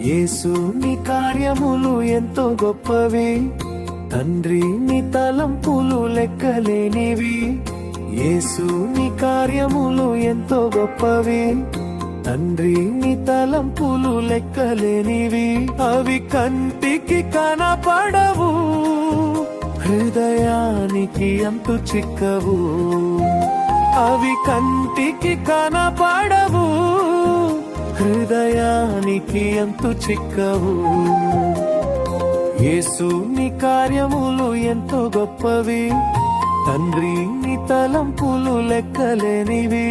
యేసు నీ కార్యములు ఎంతో గొప్పవి, తండ్రి నీ తలంపులు లెక్కలేనివి. యేసు నీ కార్యములు ఎంతో గొప్పవి, తండ్రి నీ తలంపులు లెక్కలేనివి. అవి కంటికి కనపడవు, హృదయానికి అంతు చిక్కవు. అవి కంటికి కనపడవు, హృదయానికి అంతు చిక్కవు. యేసు నీ కార్యములు ఎంతో గొప్పవి, తండ్రి నీ తలంపులు లెక్కలేనివి.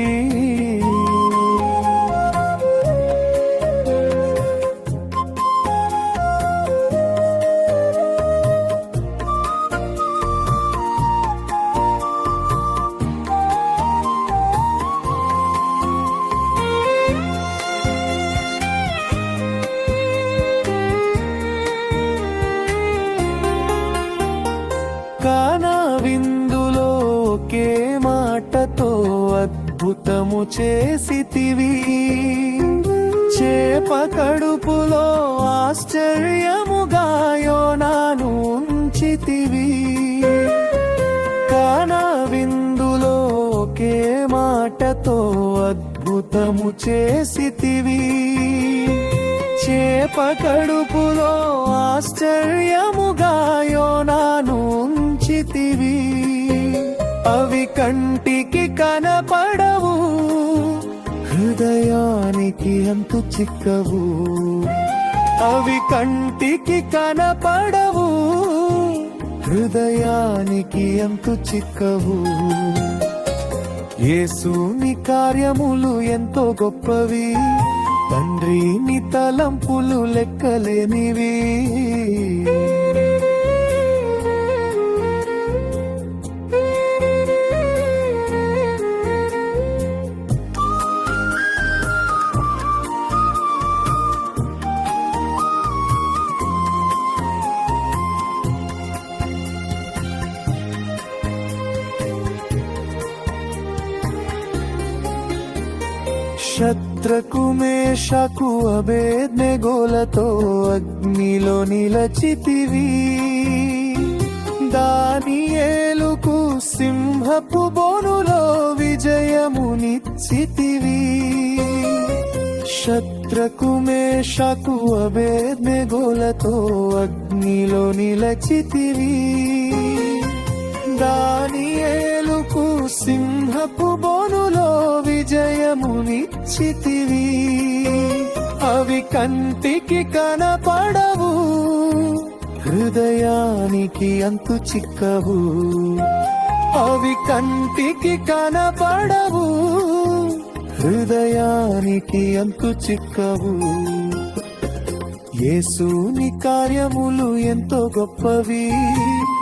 కానా విందులో ఒకే మాటతో అద్భుతము చేసితివి, చేప కడుపులో ఆశ్చర్యముగా యోనాను ఉంచితివి. కానా విందులో ఒకే మాటతో అద్భుతము చేసితివి, చేప కడుపులో ఆశ్చర్యముగా యోనాను ఉంచితివి. అవి కంటికి కనపడవు, హృదయానికి అంతు చిక్కవు. అవి కంటికి కనపడవు, హృదయానికి అంతు చిక్కవు. యేసు నీ కార్యములు ఎంతో గొప్పవి, తండ్రి నీ తలంపులు లెక్కలేనివి. శత్రుకు మేషకు అబేద్నెగోలతో అగ్నిలో నిలచితివి, దానియేలుకు సింహపు బోనులో విజయమునిచ్చితివి. శత్రుకు మేషకు అబేద్నెగోలతో అగ్నిలో నిలచితివి, దానియేలుకు సింహపు బోనులో విజయమునిచ్చితివి. అవి కంటికి కనపడవు, హృదయానికి అంతు చిక్కవు. అవి కంటికి కనపడవు, హృదయానికి అంతు చిక్కవు. యేసు నీ కార్యములు ఎంతో గొప్పవి,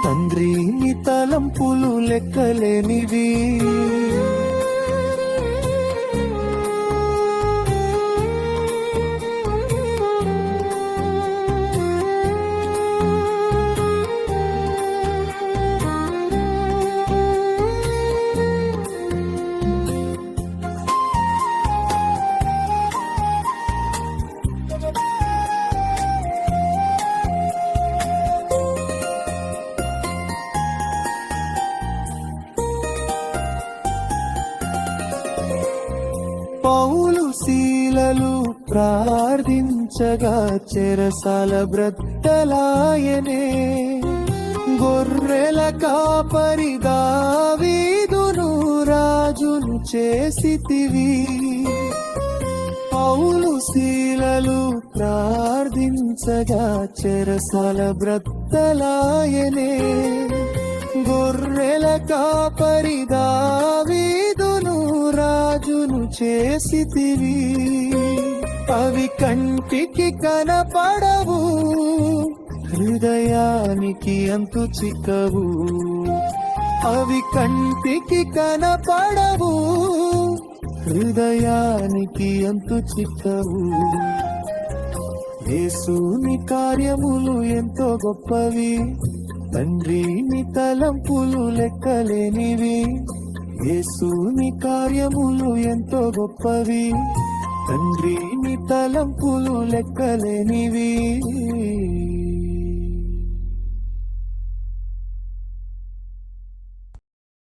తండ్రి నీ తలంపులు లెక్కలేనివి. పౌలు శీలలు ప్రార్థించగా చెరసాల బ్రద్దలాయనే, గొర్రెల కాపరి దావీదును రాజును చేసితివి. పౌలు శీలలు ప్రార్థించగా చెరసాల బ్రద్దలాయనే, గొర్రెల కాపరి దావీదును రాజును చేసితివి. అవి కంటికి కనపడవు, హృదయానికి అంతు చిక్కవు. అవి కంటికి కనపడవు, హృదయానికి అంతు చిక్కవు. యేసు నీ కార్యములు ఎంతో గొప్పవి, తండ్రి నీ తలంపులు లెక్కలేనివి. యేసు నీ కార్యములు ఎంతో గొప్పవి, తండ్రి నీ తలంపులు లెక్కలేనివి